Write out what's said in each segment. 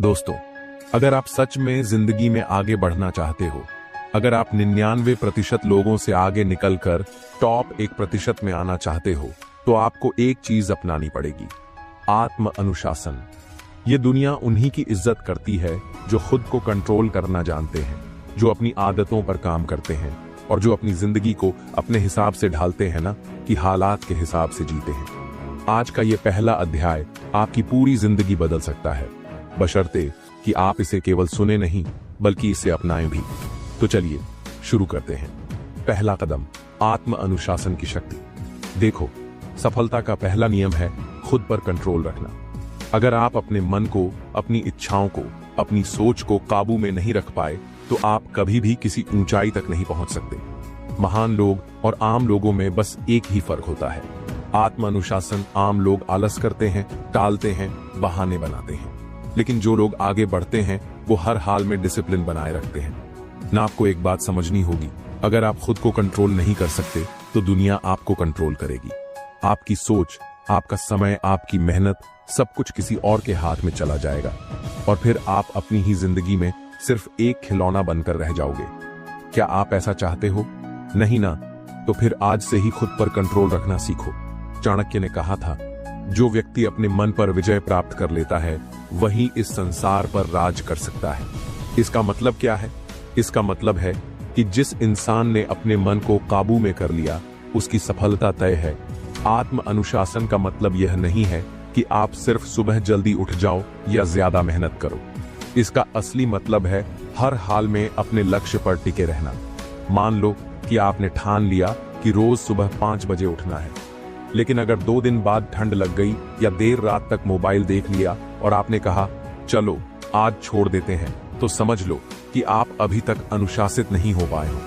दोस्तों, अगर आप सच में जिंदगी में आगे बढ़ना चाहते हो, अगर आप 99% लोगों से आगे निकलकर टॉप 1% में आना चाहते हो, तो आपको एक चीज अपनानी पड़ेगी, आत्म अनुशासन। ये दुनिया उन्हीं की इज्जत करती है जो खुद को कंट्रोल करना जानते हैं, जो अपनी आदतों पर काम करते हैं और जो अपनी जिंदगी को अपने हिसाब से ढालते हैं ना कि हालात के हिसाब से जीते हैं। आज का ये पहला अध्याय आपकी पूरी जिंदगी बदल सकता है, बशर्ते कि आप इसे केवल सुने नहीं बल्कि इसे अपनाएं भी। तो चलिए शुरू करते हैं। पहला कदम, आत्म अनुशासन की शक्ति। देखो, सफलता का पहला नियम है खुद पर कंट्रोल रखना। अगर आप अपने मन को, अपनी इच्छाओं को, अपनी सोच को काबू में नहीं रख पाए तो आप कभी भी किसी ऊंचाई तक नहीं पहुंच सकते। महान लोग और आम लोगों में बस एक ही फर्क होता है, आत्म अनुशासन। आम लोग आलस करते हैं, टालते हैं, बहाने बनाते हैं, लेकिन जो लोग आगे बढ़ते हैं वो हर हाल में डिसिप्लिन बनाए रखते हैं ना। आपको एक बात समझनी होगी, अगर आप खुद को कंट्रोल नहीं कर सकते तो दुनिया आपको कंट्रोल करेगी। आपकी सोच, आपका समय, आपकी मेहनत, सब कुछ किसी और के हाथ में चला जाएगा और फिर आप अपनी ही जिंदगी में सिर्फ एक खिलौना बनकर रह जाओगे। क्या आप ऐसा चाहते हो? नहीं ना? तो फिर आज से ही खुद पर कंट्रोल रखना सीखो। चाणक्य ने कहा था, जो व्यक्ति अपने मन पर विजय प्राप्त कर लेता है वही इस संसार पर राज कर सकता है। इसका मतलब क्या है? इसका मतलब है कि जिस इंसान ने अपने मन को काबू में कर लिया उसकी सफलता तय है। आत्म अनुशासन का मतलब यह नहीं है कि आप सिर्फ सुबह जल्दी उठ जाओ या ज्यादा मेहनत करो। इसका असली मतलब है हर हाल में अपने लक्ष्य पर टिके रहना। मान लो कि आपने ठान लिया कि रोज सुबह 5 बजे उठना है, लेकिन अगर 2 दिन बाद ठंड लग गई या देर रात तक मोबाइल देख लिया और आपने कहा चलो आज छोड़ देते हैं, तो समझ लो कि आप अभी तक अनुशासित नहीं हो पाए हो।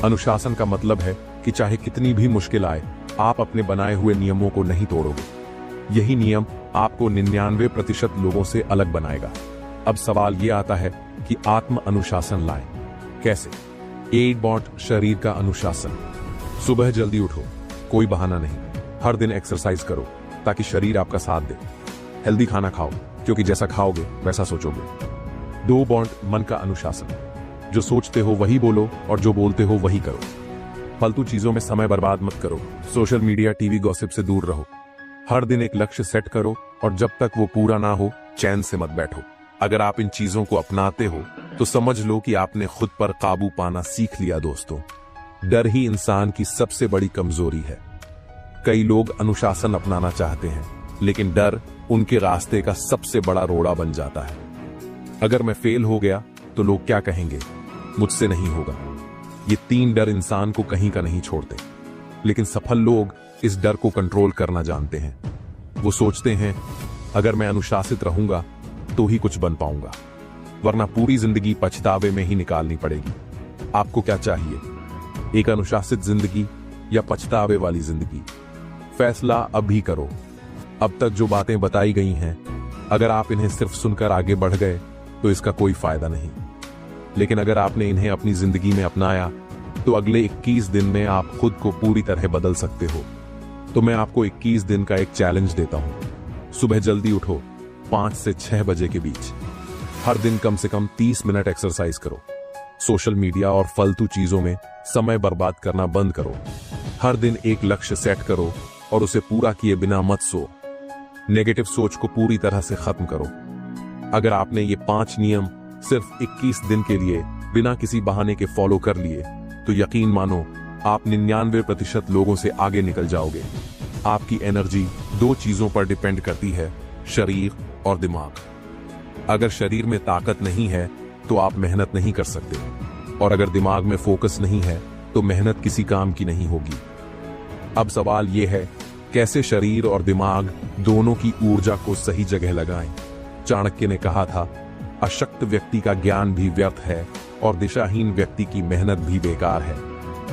अनुशासन का मतलब है कि चाहे कितनी भी मुश्किल आए, आप अपने बनाए हुए नियमों को नहीं तोड़ोगे। यही नियम आपको 99% लोगों से अलग बनाएगा। अब सवाल यह आता है कि आत्म अनुशासन लाएं कैसे? 8 बॉट शरीर का अनुशासन। सुबह जल्दी उठो, कोई बहाना नहीं। हर दिन एक्सरसाइज करो ताकि शरीर आपका साथ दे। हेल्दी खाना खाओ क्योंकि जैसा खाओगे वैसा सोचोगे। 2 बॉन्ड मन का अनुशासन। जो सोचते हो वही बोलो और जो बोलते हो वही करो। फालतू चीजों में समय बर्बाद मत करो। सोशल मीडिया, टीवी, गॉसिप से दूर रहो। हर दिन एक लक्ष्य सेट करो और जब तक वो पूरा ना हो चैन से मत बैठो। अगर आप इन चीजों को अपनाते हो तो समझ लो कि आपने खुद पर काबू पाना सीख लिया। दोस्तों, डर ही इंसान की सबसे बड़ी कमजोरी है। कई लोग अनुशासन अपनाना चाहते हैं लेकिन डर उनके रास्ते का सबसे बड़ा रोड़ा बन जाता है। अगर मैं फेल हो गया तो लोग क्या कहेंगे? मुझसे नहीं होगा। ये 3 डर इंसान को कहीं का नहीं छोड़ते, लेकिन सफल लोग इस डर को कंट्रोल करना जानते हैं। वो सोचते हैं अगर मैं अनुशासित रहूंगा तो ही कुछ बन पाऊंगा, वरना पूरी जिंदगी पछतावे में ही निकालनी पड़ेगी। आपको क्या चाहिए, एक अनुशासित जिंदगी या पछतावे वाली जिंदगी? फैसला अभी करो। अब तक जो बातें बताई गई हैं, अगर आप इन्हें सिर्फ सुनकर आगे बढ़ गए तो इसका कोई फायदा नहीं, लेकिन अगर आपने इन्हें अपनी जिंदगी में अपनाया तो अगले 21 दिन में आप खुद को पूरी तरह बदल सकते हो। तो मैं आपको 21 दिन का एक चैलेंज देता हूं। सुबह जल्दी उठो, 5 से 6 बजे के बीच। हर दिन कम से कम 30 मिनट एक्सरसाइज करो। सोशल मीडिया और फालतू चीजों में समय बर्बाद करना बंद करो। हर दिन एक लक्ष्य सेट करो और उसे पूरा किए बिना मत सो। नेगेटिव सोच को पूरी तरह से खत्म करो। अगर आपने ये 5 नियम सिर्फ 21 दिन के लिए बिना किसी बहाने के फॉलो कर लिए तो यकीन मानो आप 99% लोगों से आगे निकल जाओगे। आपकी एनर्जी 2 चीजों पर डिपेंड करती है, शरीर और दिमाग। अगर शरीर में ताकत नहीं है तो आप मेहनत नहीं कर सकते, और अगर दिमाग में फोकस नहीं है तो मेहनत किसी काम की नहीं होगी। अब सवाल यह है, कैसे शरीर और दिमाग दोनों की ऊर्जा को सही जगह लगाएं? चाणक्य ने कहा था, अशक्त व्यक्ति का ज्ञान भी व्यर्थ है और दिशाहीन व्यक्ति की मेहनत भी बेकार है।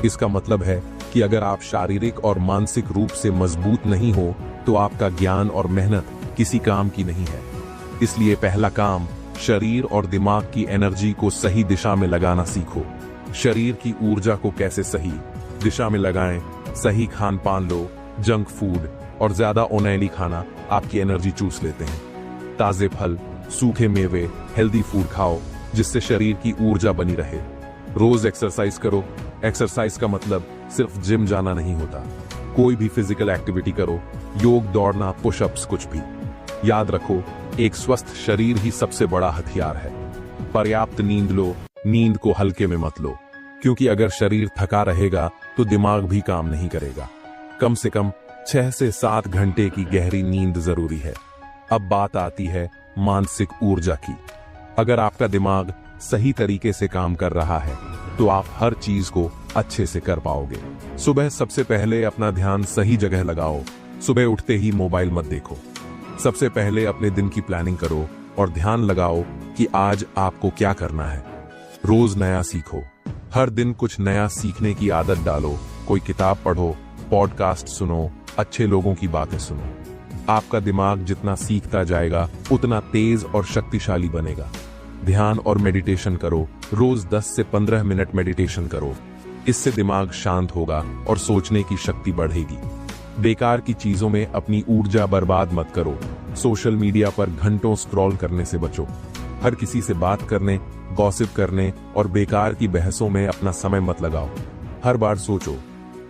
इसका मतलब है कि अगर आप शारीरिक और मानसिक रूप से मजबूत नहीं हो तो आपका ज्ञान और मेहनत किसी काम की नहीं है। इसलिए पहला काम, शरीर और दिमाग की एनर्जी को सही दिशा में लगाना सीखो। शरीर की ऊर्जा को कैसे सही दिशा में लगाएं? सही खान पान लो। जंक फूड और ज्यादा ऑयली खाना आपकी एनर्जी चूस लेते हैं। ताजे फल, सूखे मेवे, हेल्दी फूड खाओ जिससे शरीर की ऊर्जा बनी रहे। रोज एक्सरसाइज करो। एक्सरसाइज का मतलब सिर्फ जिम जाना नहीं होता। कोई भी फिजिकल एक्टिविटी करो, योग, दौड़ना, पुशअप्स, कुछ भी। याद रखो, एक स्वस्थ शरीर ही सबसे बड़ा हथियार है। पर्याप्त नींद लो। नींद को हल्के में मत लो, क्योंकि अगर शरीर थका रहेगा तो दिमाग भी काम नहीं करेगा। कम से कम 6 से 7 घंटे की गहरी नींद जरूरी है। अब बात आती है मानसिक ऊर्जा की। अगर आपका दिमाग सही तरीके से काम कर रहा है तो आप हर चीज को अच्छे से कर पाओगे। सुबह सबसे पहले अपना ध्यान सही जगह लगाओ। सुबह उठते ही मोबाइल मत देखो। सबसे पहले अपने दिन की प्लानिंग करो और ध्यान लगाओ कि आज आपको क्या करना है। रोज नया सीखो। हर दिन कुछ नया सीखने की आदत डालो। कोई किताब पढ़ो, पॉडकास्ट सुनो, अच्छे लोगों की बातें सुनो। आपका दिमाग जितना सीखता जाएगा उतना तेज और शक्तिशाली बनेगा। ध्यान और मेडिटेशन करो। रोज 10 से 15 मिनट मेडिटेशन करो। इससे दिमाग शांत होगा और सोचने की शक्ति बढ़ेगी। बेकार की चीजों में अपनी ऊर्जा बर्बाद मत करो। सोशल मीडिया पर घंटों स्क्रॉल करने से बचो। हर किसी से बात करने, गॉसिप करने और बेकार की बहसों में अपना समय मत लगाओ। हर बार सोचो,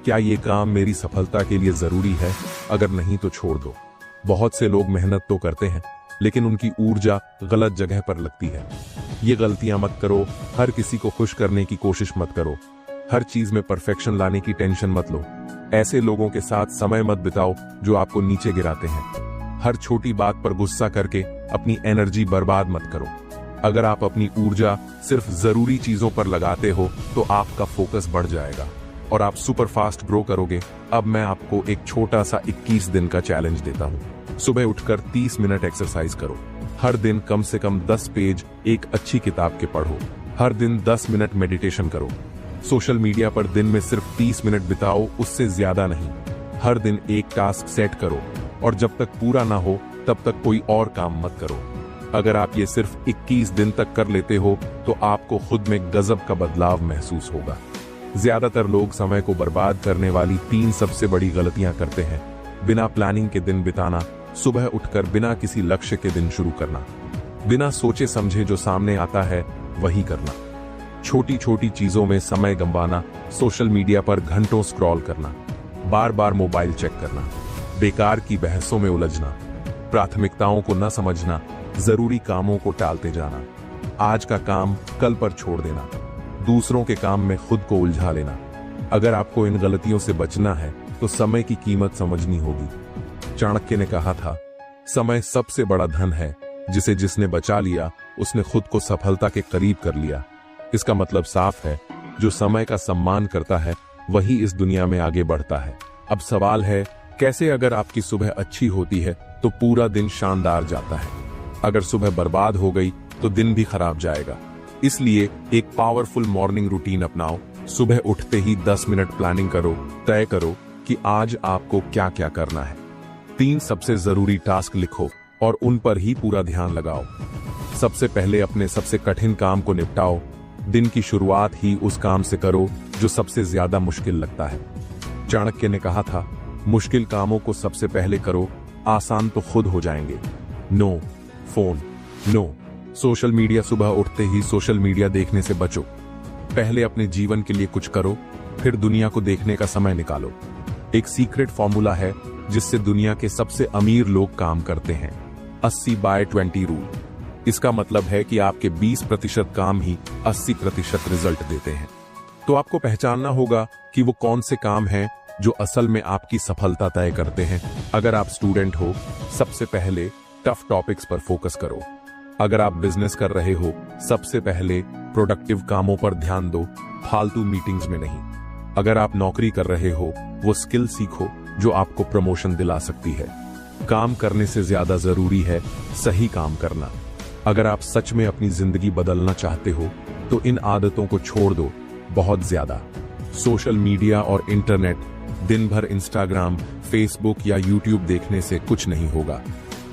क्या ये काम मेरी सफलता के लिए जरूरी है? अगर नहीं तो छोड़ दो। बहुत से लोग मेहनत तो करते हैं लेकिन उनकी ऊर्जा गलत जगह पर लगती है। ये गलतियां मत करो। हर किसी को खुश करने की कोशिश मत करो। हर चीज में परफेक्शन लाने की टेंशन मत लो। ऐसे लोगों के साथ समय मत बिताओ जो आपको नीचे गिराते हैं। हर छोटी बात पर गुस्सा करके अपनी एनर्जी बर्बाद मत करो। अगर आप अपनी ऊर्जा सिर्फ जरूरी चीजों पर लगाते हो तो आपका फोकस बढ़ जाएगा और आप सुपर फास्ट ग्रो करोगे। अब मैं आपको एक छोटा सा 21 दिन का चैलेंज देता हूँ। सुबह उठकर 30 मिनट एक्सरसाइज करो। हर दिन कम से कम 10 पेज एक अच्छी किताब के पढ़ो। हर दिन 10 मिनट मेडिटेशन करो। सोशल मीडिया पर दिन में सिर्फ 30 मिनट बिताओ, उससे ज्यादा नहीं। हर दिन एक टास्क सेट करो और जब तक पूरा ना हो तब तक कोई और काम मत करो। अगर आप ये सिर्फ 21 दिन तक कर लेते हो तो आपको खुद में गजब का बदलाव महसूस होगा। ज्यादातर लोग समय को बर्बाद करने वाली 3 सबसे बड़ी गलतियां करते हैं। बिना प्लानिंग के दिन बिताना, सुबह उठकर बिना किसी लक्ष्य के दिन शुरू करना, बिना सोचे समझे जो सामने आता है वही करना, छोटी छोटी चीजों में समय गंवाना, सोशल मीडिया पर घंटों स्क्रॉल करना, बार बार मोबाइल चेक करना, बेकार की बहसों में उलझना, प्राथमिकताओं को न समझना, जरूरी कामों को टालते जाना, आज का काम कल पर छोड़ देना, दूसरों के काम में खुद को उलझा लेना। अगर आपको इन गलतियों से बचना है तो समय की कीमत समझनी होगी। चाणक्य ने कहा था, समय सबसे बड़ा धन है जिसे जिसने बचा लिया उसने खुद को सफलता के करीब कर लिया। इसका मतलब साफ है, जो समय का सम्मान करता है वही इस दुनिया में आगे बढ़ता है। अब सवाल है, कैसे? अगर आपकी सुबह अच्छी होती है तो पूरा दिन शानदार जाता है। अगर सुबह बर्बाद हो गई तो दिन भी खराब जाएगा। इसलिए एक पावरफुल मॉर्निंग रूटीन अपनाओ। सुबह उठते ही 10 मिनट प्लानिंग करो। तय करो कि आज आपको क्या क्या करना है। 3 सबसे जरूरी टास्क लिखो और उन पर ही पूरा ध्यान लगाओ। सबसे पहले अपने सबसे कठिन काम को निपटाओ। दिन की शुरुआत ही उस काम से करो जो सबसे ज्यादा मुश्किल लगता है। चाणक्य ने कहा था, मुश्किल कामों को सबसे पहले करो, आसान तो खुद हो जाएंगे। No phone, no social media. सुबह उठते ही सोशल मीडिया देखने से बचो। पहले अपने जीवन के लिए कुछ करो, फिर दुनिया को देखने का समय निकालो। एक सीक्रेट फॉर्मूला है जिससे दुनिया के सबसे अमीर लोग काम करते हैं, 80/20 रूल। इसका मतलब है कि आपके 20% काम ही 80% रिजल्ट देते हैं। तो आपको पहचानना होगा कि वो कौन से काम हैं जो असल में आपकी सफलता तय करते हैं। अगर आप स्टूडेंट हो, सबसे पहले टफ टॉपिक्स पर फोकस करो। अगर आप बिजनेस कर रहे हो, सबसे पहले प्रोडक्टिव कामों पर ध्यान दो, फालतू मीटिंग्स में नहीं। अगर आप नौकरी कर रहे हो, वो स्किल सीखो जो आपको प्रमोशन दिला सकती है। काम करने से ज्यादा जरूरी है सही काम करना। अगर आप सच में अपनी जिंदगी बदलना चाहते हो तो इन आदतों को छोड़ दो, बहुत ज्यादा। सोशल मीडिया और इंटरनेट, दिन भर इंस्टाग्राम, फेसबुक या यूट्यूब देखने से कुछ नहीं होगा।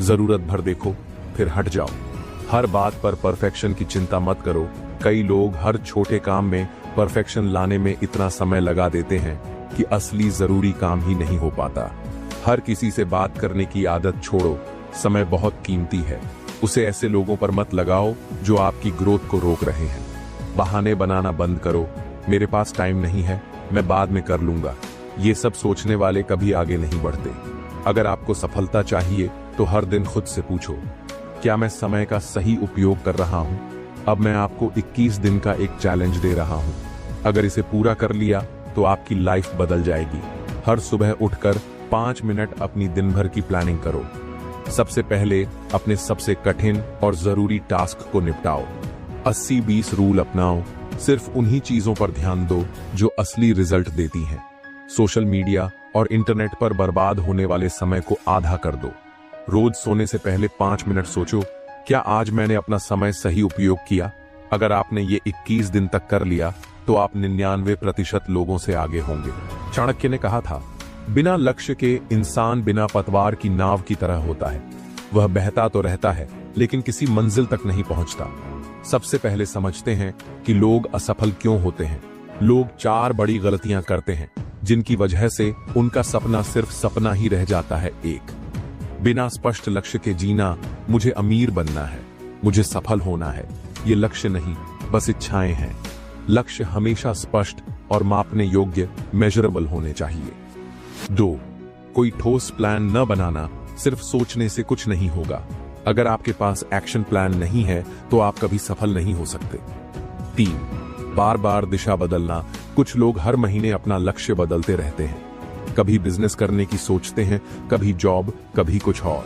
जरूरत भर देखो, फिर हट जाओ। हर बात पर परफेक्शन की चिंता मत करो। कई लोग हर छोटे काम में परफेक्शन लाने में इतना समय लगा देते हैं कि असली जरूरी काम ही नहीं हो पाता। हर किसी से बात करने की आदत छोड़ो, समय बहुत कीमती है। उसे ऐसे लोगों पर मत लगाओ जो आपकी ग्रोथ को रोक रहे हैं। बहाने बनाना बंद करो, मेरे पास टाइम नहीं है, मैं बाद में कर लूंगा। ये सब सोचने वाले कभी आगे नहीं बढ़ते। अगर आपको सफलता चाहिए तो हर दिन खुद से पूछो, क्या मैं समय का सही उपयोग कर रहा हूं? अब मैं आपको 21 दिन का एक चैलेंज दे रहा हूं। अगर इसे पूरा कर लिया तो आपकी लाइफ बदल जाएगी। हर सुबह उठकर 5 मिनट अपनी दिन भर की प्लानिंग करो। सबसे पहले अपने सबसे कठिन और जरूरी टास्क को निपटाओ। 80-20 रूल अपनाओ। सिर्फ उन्हीं चीजों पर ध्यान दो जो असली रिजल्ट देती हैं। सोशल मीडिया और इंटरनेट पर बर्बाद होने वाले समय को आधा कर दो। रोज सोने से पहले 5 मिनट सोचो, क्या आज मैंने अपना समय सही उपयोग किया? अगर आपने ये 21 दिन तक कर लिया तो आप 99% लोगों से आगे होंगे। चाणक्य ने कहा था, बिना लक्ष्य के इंसान बिना पतवार की नाव की तरह होता है। वह बहता तो रहता है लेकिन किसी मंजिल तक नहीं पहुंचता। सबसे पहले समझते हैं कि लोग असफल क्यों होते हैं। लोग 4 बड़ी गलतियां करते हैं जिनकी वजह से उनका सपना सिर्फ सपना ही रह जाता है। 1, बिना स्पष्ट लक्ष्य के जीना। मुझे अमीर बनना है, मुझे सफल होना है, ये लक्ष्य नहीं, बस इच्छाएं हैं। लक्ष्य हमेशा स्पष्ट और मापने योग्य, मेजरेबल होने चाहिए। 2, कोई ठोस प्लान न बनाना। सिर्फ सोचने से कुछ नहीं होगा। अगर आपके पास एक्शन प्लान नहीं है तो आप कभी सफल नहीं हो सकते। 3, बार बार दिशा बदलना। कुछ लोग हर महीने अपना लक्ष्य बदलते रहते हैं। कभी बिजनेस करने की सोचते हैं, कभी जॉब, कभी कुछ और।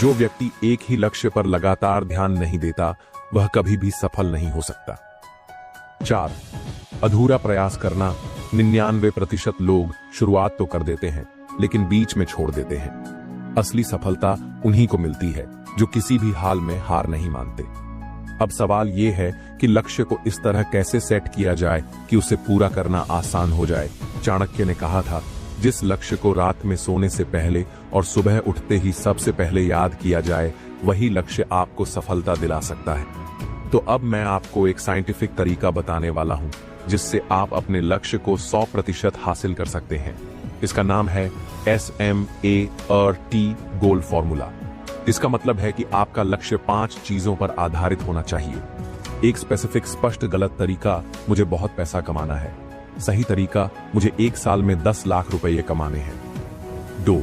जो व्यक्ति एक ही लक्ष्य पर लगातार ध्यान नहीं देता वह कभी भी सफल नहीं हो सकता। 4, अधूरा प्रयास करना। 99% लोग शुरुआत तो कर देते हैं लेकिन बीच में छोड़ देते हैं। असली सफलता उन्हीं को मिलती है जो किसी भी हाल में हार नहीं मानते। अब सवाल यह है कि लक्ष्य को इस तरह कैसे सेट किया जाए कि उसे पूरा करना आसान हो जाए। चाणक्य ने कहा था, जिस लक्ष्य को रात में सोने से पहले और सुबह उठते ही सबसे पहले याद किया जाए वही लक्ष्य आपको सफलता दिला सकता है। तो अब मैं आपको एक साइंटिफिक तरीका बताने वाला हूं जिससे आप अपने लक्ष्य को 100% हासिल कर सकते हैं। इसका नाम है SMART गोल फॉर्मूला। इसका मतलब है कि आपका लक्ष्य 5 चीजों पर आधारित होना चाहिए। एक स्पेसिफिक स्पष्ट गलत तरीका, मुझे बहुत पैसा कमाना है। सही तरीका, मुझे 1 साल में 10 लाख रुपए कमाने हैं। 2,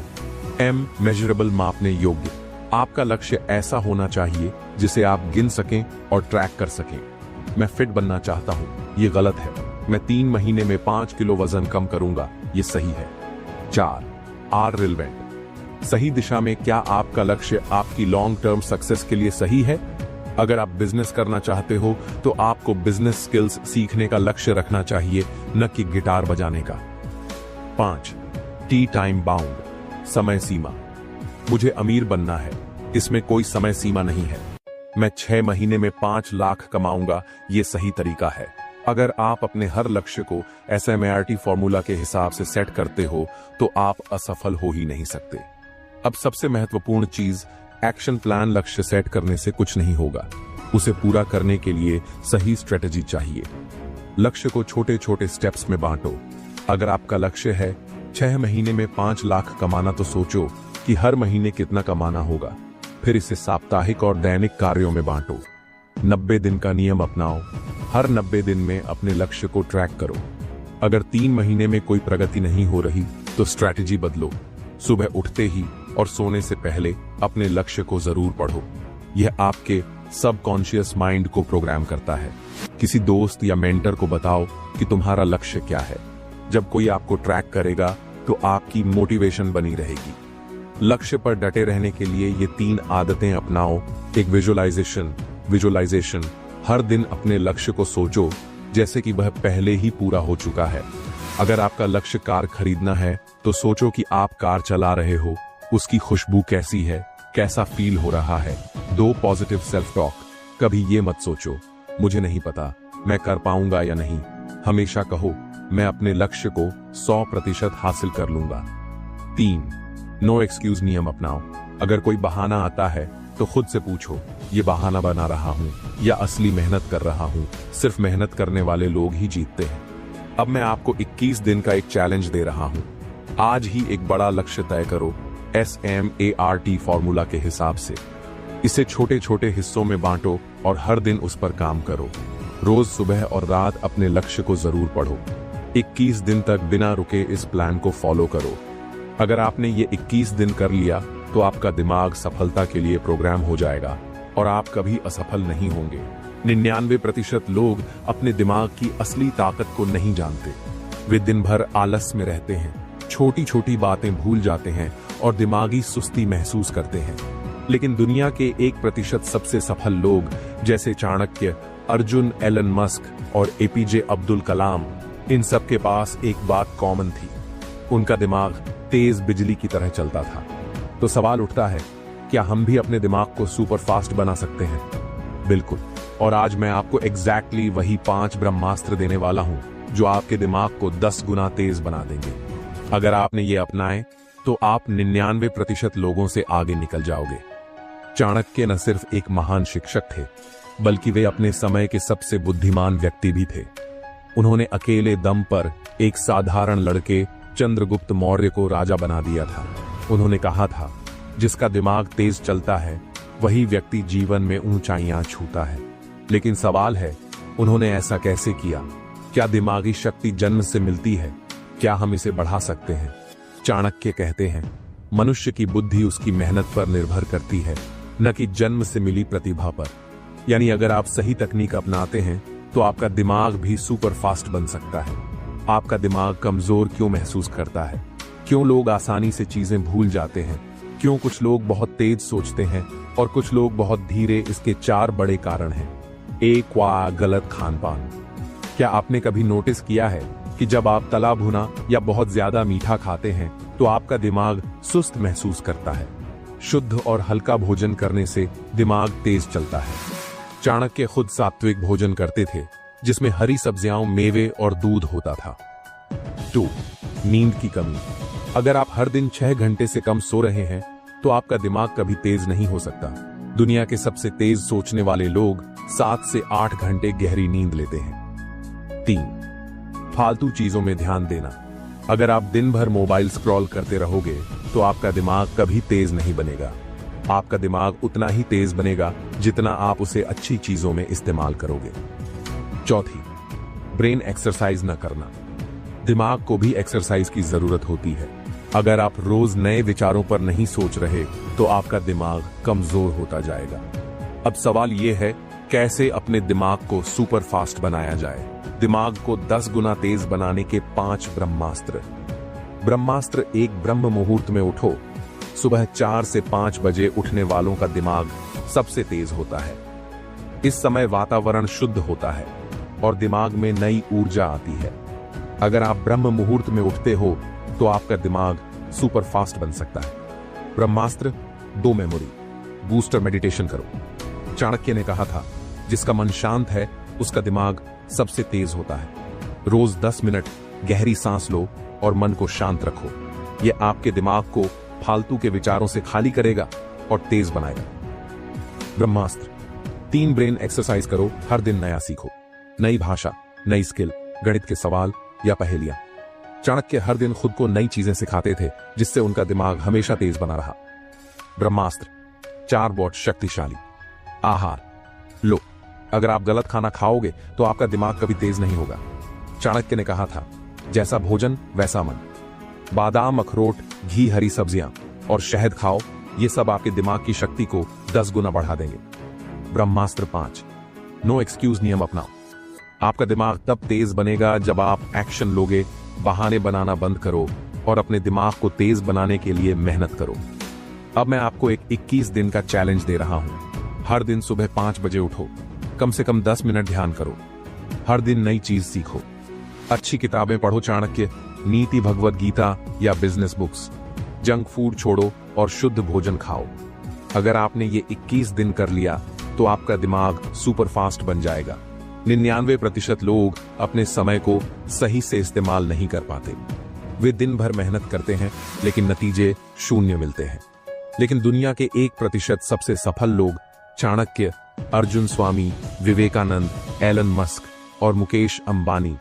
M मेजरेबल, मापने योग्य। आपका लक्ष्य ऐसा होना चाहिए जिसे आप गिन सकें और ट्रैक कर सकें। मैं फिट बनना चाहता हूं, ये गलत है। मैं 3 महीने में 5 किलो वजन कम करूंगा, ये सही है। 4, R रिलेवेंट, सही दिशा में। क्या आपका लक्ष्य आपकी लॉन्ग टर्म सक्सेस के लिए सही है? अगर आप बिजनेस करना चाहते हो तो आपको बिजनेस स्किल्स सीखने का लक्ष्य रखना चाहिए, न कि गिटार बजाने का। 5, T टाइम बाउंड, समय सीमा। मुझे अमीर बनना है, इसमें कोई समय सीमा नहीं है। मैं 6 महीने में 5 लाख कमाऊंगा, ये सही तरीका है। अगर आप अपने हर लक्ष्य को SMART फॉर्मूला के हिसाब से सेट करते हो तो आप असफल हो ही नहीं सकते। अब सबसे महत्वपूर्ण चीज, एक्शन प्लान। लक्ष्य सेट करने से कुछ नहीं होगा, उसे पूरा करने के लिए सही स्ट्रेटजी चाहिए। लक्ष्य को छोटे छोटे स्टेप्स में बांटो। अगर आपका लक्ष्य है 6 महीने में 5 लाख कमाना तो सोचो कि हर महीने कितना कमाना होगा। फिर इसे साप्ताहिक और दैनिक कार्यों में बांटो। 90 दिन का नियम अपनाओ। हर 90 दिन में अपने लक्ष्य को ट्रैक करो। अगर 3 महीने में कोई प्रगति नहीं हो रही तो स्ट्रैटेजी बदलो। सुबह उठते ही और सोने से पहले अपने लक्ष्य को जरूर पढ़ो। यह आपके सबकॉन्शियस माइंड को प्रोग्राम करता है। किसी दोस्त या मेंटर को बताओ कि तुम्हारा लक्ष्य क्या है। जब कोई आपको ट्रैक करेगा तो आपकी मोटिवेशन बनी रहेगी। लक्ष्य पर डटे रहने के लिए ये 3 आदतें अपनाओ। एक, विजुअलाइजेशन। हर दिन अपने लक्ष्य को सोचो जैसे कि वह पहले ही पूरा हो चुका है। अगर आपका लक्ष्य कार खरीदना है तो सोचो कि आप कार चला रहे हो, उसकी खुशबू कैसी है, कैसा फील हो रहा है। 2, पॉजिटिव सेल्फ टॉक। कभी ये मत सोचो मुझे नहीं पता मैं कर पाऊंगा या नहीं। हमेशा कहो मैं अपने लक्ष्य को 100% हासिल कर लूंगा। 3, नो एक्सक्यूज नियम अपनाओ। अगर कोई बहाना आता है तो खुद से पूछो, ये बहाना बना रहा हूं या असली मेहनत कर रहा हूं। सिर्फ मेहनत करने वाले लोग ही जीतते हैं। अब मैं आपको 21 दिन का एक चैलेंज दे रहा हूं। आज ही एक बड़ा लक्ष्य तय करो SMART फॉर्मूला के हिसाब से। इसे छोटे छोटे हिस्सों में बांटो और हर दिन उस पर काम करो। रोज सुबह और रात अपने लक्ष्य को जरूर पढ़ो। 21 दिन तक बिना रुके इस प्लान को फॉलो करो। अगर आपने ये 21 दिन कर लिया तो आपका दिमाग सफलता के लिए प्रोग्राम हो जाएगा और आप कभी असफल नहीं होंगे। 99% लोग अपने दिमाग की असली ताकत को नहीं जानते। वे दिन भर आलस में रहते हैं, छोटी छोटी बातें भूल जाते हैं और दिमागी सुस्ती महसूस करते हैं। लेकिन दुनिया के 1% सबसे सफल लोग जैसे चाणक्य, अर्जुन, एलन मस्क और एपीजे अब्दुल कलाम, इन सब के पास एक बात कॉमन थी, उनका दिमाग तेज बिजली की तरह चलता था। तो सवाल उठता है, क्या हम भी अपने दिमाग को सुपर फास्ट बना सकते हैं? बिल्कुल। और आज मैं आपको एग्जैक्टली वही 5 ब्रह्मास्त्र देने वाला हूं जो आपके दिमाग को 10 गुना तेज बना देंगे। अगर आपने ये अपनाए तो आप 99% लोगों से आगे निकल जाओगे। चाणक्य न सिर्फ एक महान शिक्षक थे, बल्कि वे अपने समय के सबसे बुद्धिमान व्यक्ति भी थे। उन्होंने अकेले दम पर एक साधारण लड़के चंद्रगुप्त मौर्य को राजा बना दिया था। उन्होंने कहा था, जिसका दिमाग तेज चलता है वही व्यक्ति जीवन में ऊंचाइयां छूता है। लेकिन सवाल है, उन्होंने ऐसा कैसे किया? क्या दिमागी शक्ति जन्म से मिलती है? क्या हम इसे बढ़ा सकते हैं? चाणक्य कहते हैं, मनुष्य की बुद्धि उसकी मेहनत पर निर्भर करती है, न कि जन्म से मिली प्रतिभा पर। यानी अगर आप सही तकनीक अपनाते हैं तो आपका दिमाग भी सुपर फास्ट बन सकता है। आपका दिमाग कमजोर क्यों महसूस करता है? क्यों लोग आसानी से चीजें भूल जाते हैं? क्यों कुछ लोग बहुत तेज सोचते हैं और कुछ लोग बहुत धीरे? इसके 4 बड़े कारण हैं। 1, गलत खान पान। क्या आपने कभी नोटिस किया है कि जब आप तला भुना या बहुत ज्यादा मीठा खाते हैं तो आपका दिमाग सुस्त महसूस करता है? शुद्ध और हल्का भोजन करने से दिमाग तेज चलता है। चाणक्य खुद सात्विक भोजन करते थे, जिसमें हरी सब्जियां, मेवे और दूध होता था। 2, नींद की कमी। अगर आप हर दिन 6 घंटे से कम सो रहे हैं तो आपका दिमाग कभी तेज नहीं हो सकता। दुनिया के सबसे तेज सोचने वाले लोग 7 से 8 घंटे गहरी नींद लेते हैं। 3, फालतू चीजों में ध्यान देना। अगर आप दिन भर मोबाइल स्क्रॉल करते रहोगे तो आपका दिमाग कभी तेज नहीं बनेगा। आपका दिमाग उतना ही तेज बनेगा जितना आप उसे अच्छी चीजों में इस्तेमाल करोगे। 4, ब्रेन एक्सरसाइज न करना। दिमाग को भी एक्सरसाइज की जरूरत होती है। अगर आप रोज नए विचारों पर नहीं सोच रहे तो आपका दिमाग कमजोर होता जाएगा। अब सवाल यह है, कैसे अपने दिमाग को सुपर फास्ट बनाया जाए? दिमाग को 10 गुना तेज बनाने के 5 ब्रह्मास्त्र। ब्रह्मास्त्र 1, ब्रह्म मुहूर्त में उठो। सुबह 4 से 5 बजे उठने वालों का दिमाग सबसे तेज होता है। इस समय वातावरण शुद्ध होता है और दिमाग में नई ऊर्जा आती है। अगर आप ब्रह्म मुहूर्त में उठते हो तो आपका दिमाग सुपर फास्ट बन सकता है। ब्रह्मास्त्र 2, मेमोरी बूस्टर मेडिटेशन करो। चाणक्य ने कहा था, जिसका मन शांत है उसका दिमाग सबसे तेज होता है। रोज 10 मिनट गहरी सांस लो और मन को शांत रखो। यह आपके दिमाग को फालतू के विचारों से खाली करेगा और तेज बनाएगा। ब्रह्मास्त्र 3, ब्रेन एक्सरसाइज करो। हर दिन नया सीखो, नई भाषा, नई स्किल, गणित के सवाल या पहेलियां। चाणक्य हर दिन खुद को नई चीजें सिखाते थे, जिससे उनका दिमाग हमेशा तेज बना रहा। ब्रह्मास्त्र 4, बहुत शक्तिशाली। आहार लो। अगर आप गलत खाना खाओगे तो आपका दिमाग कभी तेज नहीं होगा। चाणक्य ने कहा था, जैसा भोजन वैसा मन। बादाम, अखरोट, घी, हरी सब्जियां और शहद खाओ। ये सब आपके दिमाग की शक्ति को 10 गुना बढ़ा देंगे। ब्रह्मास्त्र 5, नो एक्सक्यूज नियम अपनाओ। आपका दिमाग तब तेज बनेगा जब आप एक्शन लोगे। बहाने बनाना बंद करो और अपने दिमाग को तेज बनाने के लिए मेहनत करो। अब मैं आपको एक 21 दिन का चैलेंज दे रहा हूं। हर दिन सुबह 5 बजे उठो, कम से कम 10 मिनट ध्यान करो, हर दिन नई चीज सीखो, अच्छी किताबें पढ़ो, चाणक्य, नीति, भगवद गीता या बिजनेस बुक्स। जंक फूड छोड़ो और शुद्ध भोजन खाओ। अगर आपने ये 21 दिन कर लिया तो आपका दिमाग सुपर फास्ट बन जाएगा। 99% लोग अपने समय को सही से इस्तेमाल नहीं कर पाते। वे दिन भर मेहनत करते हैं लेकिन नतीजे 0 मिलते हैं। लेकिन दुनिया के 1% सबसे सफल लोग, चाणक्य, अर्जुन स्वामी, विवेकानंद, एलन मस्क और मुकेश अंबानी,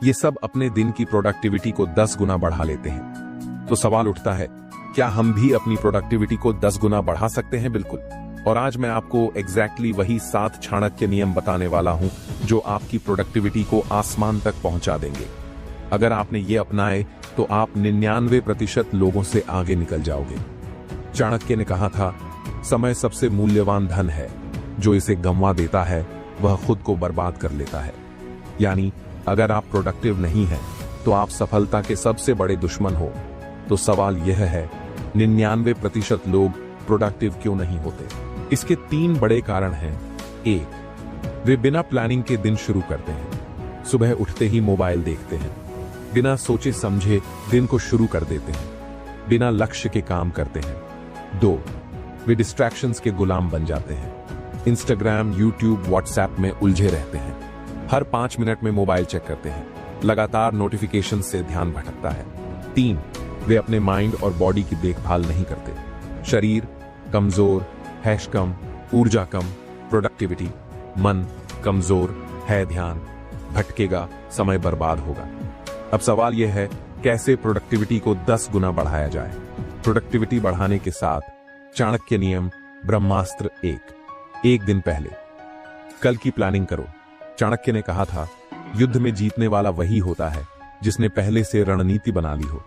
ये सब अपने दिन की प्रोडक्टिविटी को 10 गुना बढ़ा लेते हैं। तो सवाल उठता है, क्या हम भी अपनी प्रोडक्टिविटी को 10 गुना बढ़ा सकते हैं? बिल्कुल। और आज मैं आपको एग्जैक्टली वही 7 चाणक्य नियम बताने वाला हूं जो आपकी प्रोडक्टिविटी को आसमान तक पहुंचा देंगे। अगर आपने ये अपनाए तो आप 99% लोगों से आगे निकल जाओगे। चाणक्य ने कहा था, समय सबसे मूल्यवान धन है, जो इसे गंवा देता है वह खुद को बर्बाद कर लेता है। यानी अगर आप प्रोडक्टिव नहीं हैं तो आप सफलता के सबसे बड़े दुश्मन हो। तो सवाल यह है, 99% लोग प्रोडक्टिव क्यों नहीं होते? इसके 3 बड़े कारण हैं। 1, वे बिना प्लानिंग के दिन शुरू करते हैं। सुबह उठते ही मोबाइल देखते हैं, बिना सोचे समझे दिन को शुरू कर देते हैं, बिना लक्ष्य के काम करते हैं। 2, वे डिस्ट्रैक्शंस के गुलाम बन जाते हैं। इंस्टाग्राम, यूट्यूब, व्हाट्सएप में उलझे रहते हैं। हर 5 मिनट में मोबाइल चेक करते हैं। लगातार नोटिफिकेशन से ध्यान भटकता है। 3, वे अपने माइंड और बॉडी की देखभाल नहीं करते। शरीर कमजोर, हैश कम, ऊर्जा कम, प्रोडक्टिविटी। मन कमजोर है, ध्यान भटकेगा, समय बर्बाद होगा। अब सवाल यह है, कैसे प्रोडक्टिविटी को 10 गुना बढ़ाया जाए? प्रोडक्टिविटी बढ़ाने के साथ चाणक्य नियम ब्रह्मास्त्र 1 दिन पहले। कल की प्लानिंग करो। चाणक्य ने कहा था, युद्ध में जीतने वाला वही होता है जिसने पहले से रणनीति बना ली हो।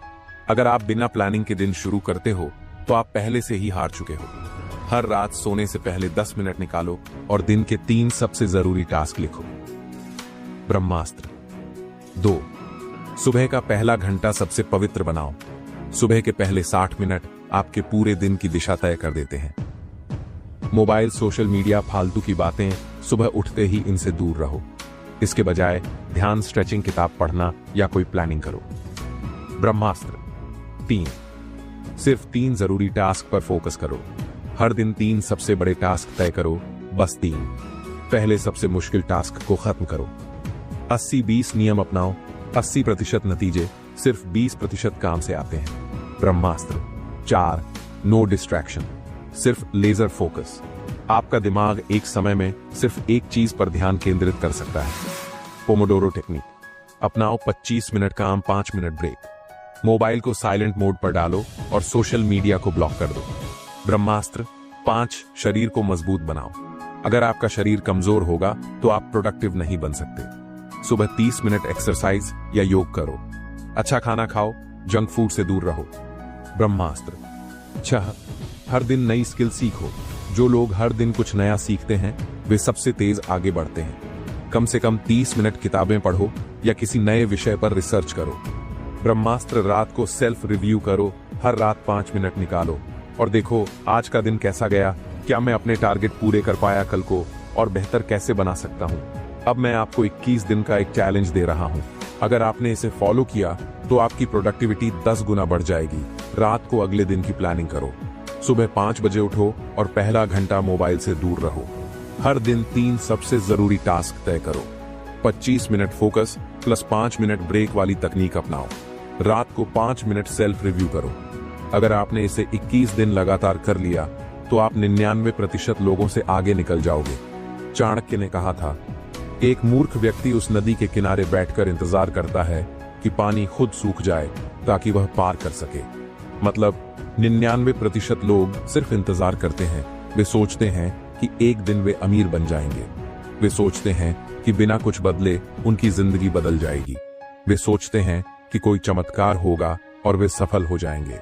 अगर आप बिना प्लानिंग के दिन शुरू करते हो तो आप पहले से ही हार चुके हो। हर रात सोने से पहले 10 मिनट निकालो और दिन के 3 सबसे जरूरी टास्क लिखो। ब्रह्मास्त्र 2, सुबह का पहला घंटा सबसे पवित्र बनाओ। सुबह के पहले 60 मिनट आपके पूरे दिन की दिशा तय कर देते हैं। मोबाइल, सोशल मीडिया, फालतू की बातें, सुबह उठते ही इनसे दूर रहो। इसके बजाय ध्यान, स्ट्रेचिंग, किताब पढ़ना या कोई प्लानिंग करो। ब्रह्मास्त्र 3, सिर्फ 3 जरूरी टास्क पर फोकस करो। हर दिन 3 सबसे बड़े टास्क तय करो, बस 3। पहले सबसे मुश्किल टास्क को खत्म करो। 80-20 नियम अपनाओ। 80% नतीजे सिर्फ 20% काम से आते हैं। ब्रह्मास्त्र 4, नो डिस्ट्रैक्शन, सिर्फ लेजर फोकस। आपका दिमाग एक समय में सिर्फ एक चीज पर ध्यान केंद्रित कर सकता है। पोमोडोरो टेक्निक अपनाओ। 25 मिनट काम, 5 मिनट ब्रेक। मोबाइल को साइलेंट मोड पर डालो और सोशल मीडिया को ब्लॉक कर दो। ब्रह्मास्त्र 5, शरीर को मजबूत बनाओ। अगर आपका शरीर कमजोर होगा तो आप प्रोडक्टिव नहीं बन सकते। सुबह 30 मिनट एक्सरसाइज या योग करो। अच्छा खाना खाओ, जंक फूड से दूर रहो। ब्रह्मास्त्र 6, हर दिन नई स्किल सीखो। जो लोग हर दिन कुछ नया सीखते हैं वे सबसे तेज आगे बढ़ते हैं। कम से कम 30 मिनट किताबें पढ़ो या किसी नए विषय पर रिसर्च करो। ब्रह्मास्त्र रात को सेल्फ रिव्यू करो। हर रात 5 मिनट निकालो और देखो आज का दिन कैसा गया, क्या मैं अपने टारगेट पूरे कर पाया कल को, और बेहतर कैसे बना सकता हूं। अब मैं आपको 21 दिन का एक चैलेंज दे रहा हूं। अगर आपने इसे फॉलो किया तो आपकी प्रोडक्टिविटी 10 गुना बढ़ जाएगी। रात को अगले दिन की प्लानिंग करो। सुबह 5 बजे उठो और पहला घंटा मोबाइल से दूर रहो। हर दिन 3 सबसे जरूरी टास्क तय करो। 25 minute focus plus 5 minute break वाली तकनीक अपनाओ। रात को 5 मिनट सेल्फ रिव्यू करो। अगर आपने इसे 21 दिन लगातार कर लिया तो आप 99% लोगों से आगे निकल जाओगे। चाणक्य ने कहा था, एक मूर्ख व्यक्ति उस नदी के किनारे बैठकर इंतजार करता है कि पानी खुद सूख जाए ताकि वह पार कर सके। मतलब 99% लोग सिर्फ इंतजार करते हैं। वे सोचते हैं कि एक दिन वे अमीर बन जाएंगे। वे सोचते हैं कि बिना कुछ बदले उनकी जिंदगी बदल जाएगी। वे सोचते हैं कि कोई चमत्कार होगा और वे सफल हो जाएंगे।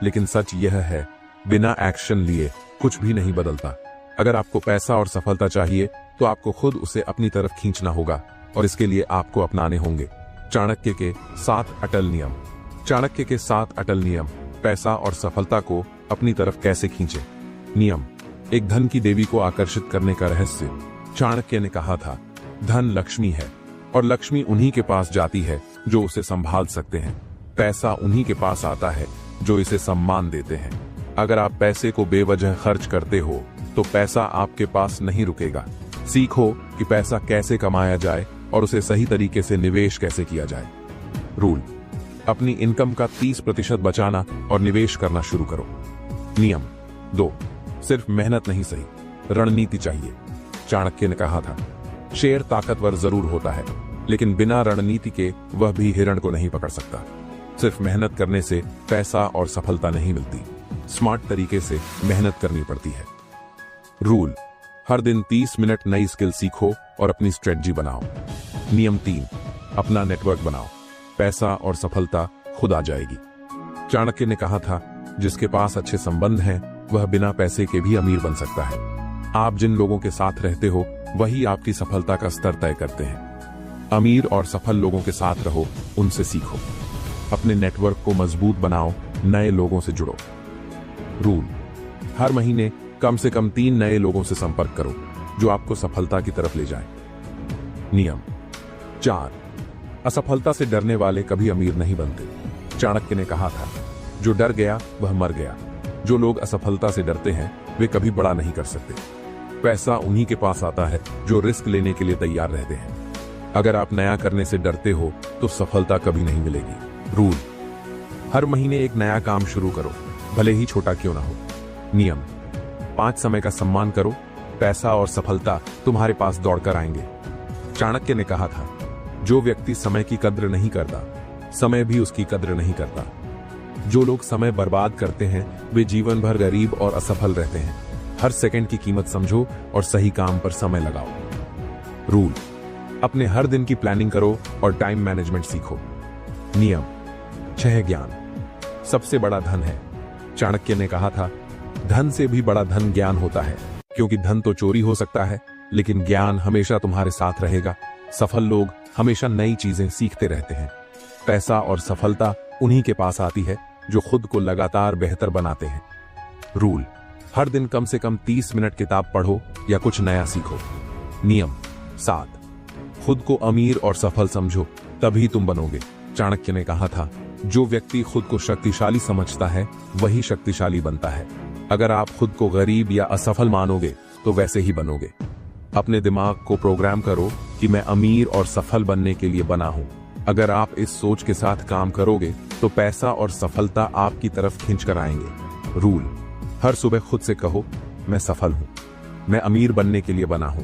लेकिन सच यह है, बिना एक्शन लिए कुछ भी नहीं बदलता। अगर आपको पैसा और सफलता चाहिए तो आपको खुद उसे अपनी तरफ खींचना होगा और इसके लिए आपको अपनाने होंगे चाणक्य के 7 अटल नियम। चाणक्य के 7 अटल नियम पैसा और सफलता को अपनी तरफ कैसे खींचे। नियम 1, धन की देवी को आकर्षित करने का रहस्य। चाणक्य ने कहा था, धन लक्ष्मी है और लक्ष्मी उन्हीं के पास जाती है जो उसे संभाल सकते हैं। पैसा उन्हीं के पास आता है जो इसे सम्मान देते हैं। अगर आप पैसे को बेवजह खर्च करते हो तो पैसा आपके पास नहीं रुकेगा। सीखो कि पैसा कैसे कमाया जाए और उसे सही तरीके से निवेश कैसे किया जाए। रूल, अपनी इनकम का 30% बचाना और निवेश करना शुरू करो। नियम 2, सिर्फ मेहनत नहीं सही, रणनीति चाहिए। चाणक्य ने कहा था, शेर ताकतवर जरूर होता है लेकिन बिना रणनीति के वह भी हिरण को नहीं पकड़ सकता। सिर्फ मेहनत करने से पैसा और सफलता नहीं मिलती, स्मार्ट तरीके से मेहनत करनी पड़ती है। रूल, हर दिन 30 मिनट नई स्किल सीखो और अपनी स्ट्रेटजी बनाओ। नियम 3, अपना नेटवर्क बनाओ, पैसा और सफलता खुद आ जाएगी। चाणक्य ने कहा था, जिसके पास अच्छे संबंध हैं वह बिना पैसे के भी अमीर बन सकता है। आप जिन लोगों के साथ रहते हो वही आपकी सफलता का स्तर तय करते हैं। अमीर और सफल लोगों के साथ रहो, उनसे सीखो, अपने नेटवर्क को मजबूत बनाओ, नए लोगों से जुड़ो। रूल, हर महीने कम से कम 3 नए लोगों से संपर्क करो जो आपको सफलता की तरफ ले जाए। नियम 4, असफलता से डरने वाले कभी अमीर नहीं बनते। चाणक्य ने कहा था, जो डर गया वह मर गया। जो लोग असफलता से डरते हैं वे कभी बड़ा नहीं कर सकते। पैसा उन्हीं के पास आता है जो रिस्क लेने के लिए तैयार रहते हैं। अगर आप नया करने से डरते हो तो सफलता कभी नहीं मिलेगी। रूल, हर महीने एक नया काम शुरू करो, भले ही छोटा क्यों ना हो। नियम 5, समय का सम्मान करो, पैसा और सफलता तुम्हारे पास दौड़कर आएंगे। चाणक्य ने कहा था, जो व्यक्ति समय की कद्र नहीं करता, समय भी उसकी कद्र नहीं करता। जो लोग समय बर्बाद करते हैं वे जीवन भर गरीब और असफल रहते हैं। हर सेकंड की कीमत समझो और सही काम पर समय लगाओ। रूल, अपने हर दिन की प्लानिंग करो और टाइम मैनेजमेंट सीखो। नियम 6, ज्ञान सबसे बड़ा धन है। चाणक्य ने कहा था, धन से भी बड़ा धन ज्ञान होता है, क्योंकि धन तो चोरी हो सकता है लेकिन ज्ञान हमेशा तुम्हारे साथ रहेगा। सफल लोग हमेशा नई चीजें सीखते रहते हैं। पैसा और सफलता उन्हीं के पास आती है जो खुद को लगातार बेहतर बनाते हैं। रूल, हर दिन कम से कम 30 मिनट किताब पढ़ो या कुछ नया सीखो। नियम 7, खुद को अमीर और सफल समझो, तभी तुम बनोगे। चाणक्य ने कहा था, जो व्यक्ति खुद को शक्तिशाली समझता है वही शक्तिशाली बनता है। अगर आप खुद को गरीब या असफल मानोगे तो वैसे ही बनोगे। अपने दिमाग को प्रोग्राम करो कि मैं अमीर और सफल बनने के लिए बना हूं। अगर आप इस सोच के साथ काम करोगे तो पैसा और सफलता आपकी तरफ खींच कर आएंगे। रूल, हर सुबह खुद से कहो, मैं सफल हूं, मैं अमीर बनने के लिए बना हूं।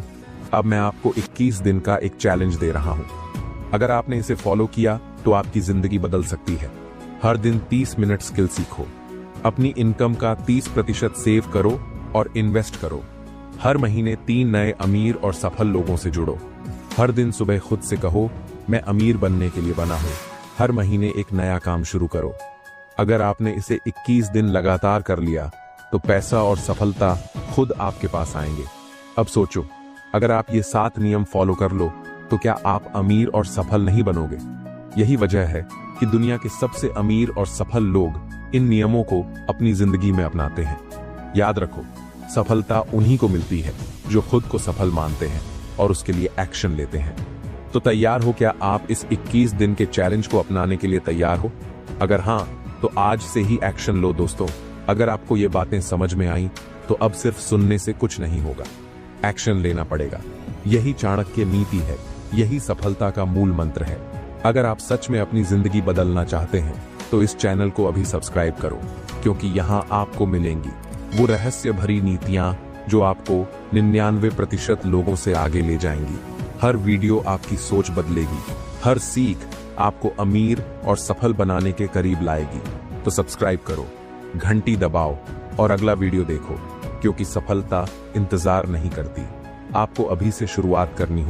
अब मैं आपको 21 दिन का एक चैलेंज दे रहा हूं। अगर आपने इसे फॉलो किया तो आपकी जिंदगी बदल सकती है। हर दिन 30 मिनट स्किल सीखो, अपनी इनकम का 30% सेव करो और इन्वेस्ट करो। हर महीने 3 नए अमीर और सफल लोगों से जुड़ो। हर दिन सुबह खुद से कहो, मैं अमीर बनने के लिए बना हूं। हर महीने एक नया काम शुरू करो। अगर आपने इसे 21 दिन लगातार कर लिया तो पैसा और सफलता खुद आपके पास आएंगे। अब सोचो, अगर आप ये 7 नियम फॉलो कर लो तो क्या आप अमीर और सफल नहीं बनोगे? यही वजह है कि दुनिया के सबसे अमीर और सफल लोग इन नियमों को अपनी जिंदगी में अपनाते हैं। याद रखो, सफलता उन्हीं को मिलती है जो खुद को सफल मानते हैं और उसके लिए एक्शन लेते हैं। तो तैयार हो क्या आप इस 21 दिन के चैलेंज को अपनाने के लिए तैयार हो? अगर हाँ, तो आज से ही एक्शन लो दोस्तों। अगर आपको ये बातें समझ में आई तो अब सिर्फ सुनने से कुछ नहीं होगा, एक्शन लेना पड़ेगा। यही चाणक्य नीति है, यही सफलता का मूल मंत्र है। अगर आप सच में अपनी जिंदगी बदलना चाहते हैं तो इस चैनल को अभी सब्सक्राइब करो, क्योंकि यहाँ आपको मिलेंगी वो रहस्य भरी नीतियां जो आपको 99% लोगों से आगे ले जाएंगी। हर वीडियो आपकी सोच बदलेगी, हर सीख आपको अमीर और सफल बनाने के करीब लाएगी। तो सब्सक्राइब करो, घंटी दबाओ और अगला वीडियो देखो, क्योंकि सफलता इंतजार नहीं करती, आपको अभी से शुरुआत करनी होगी।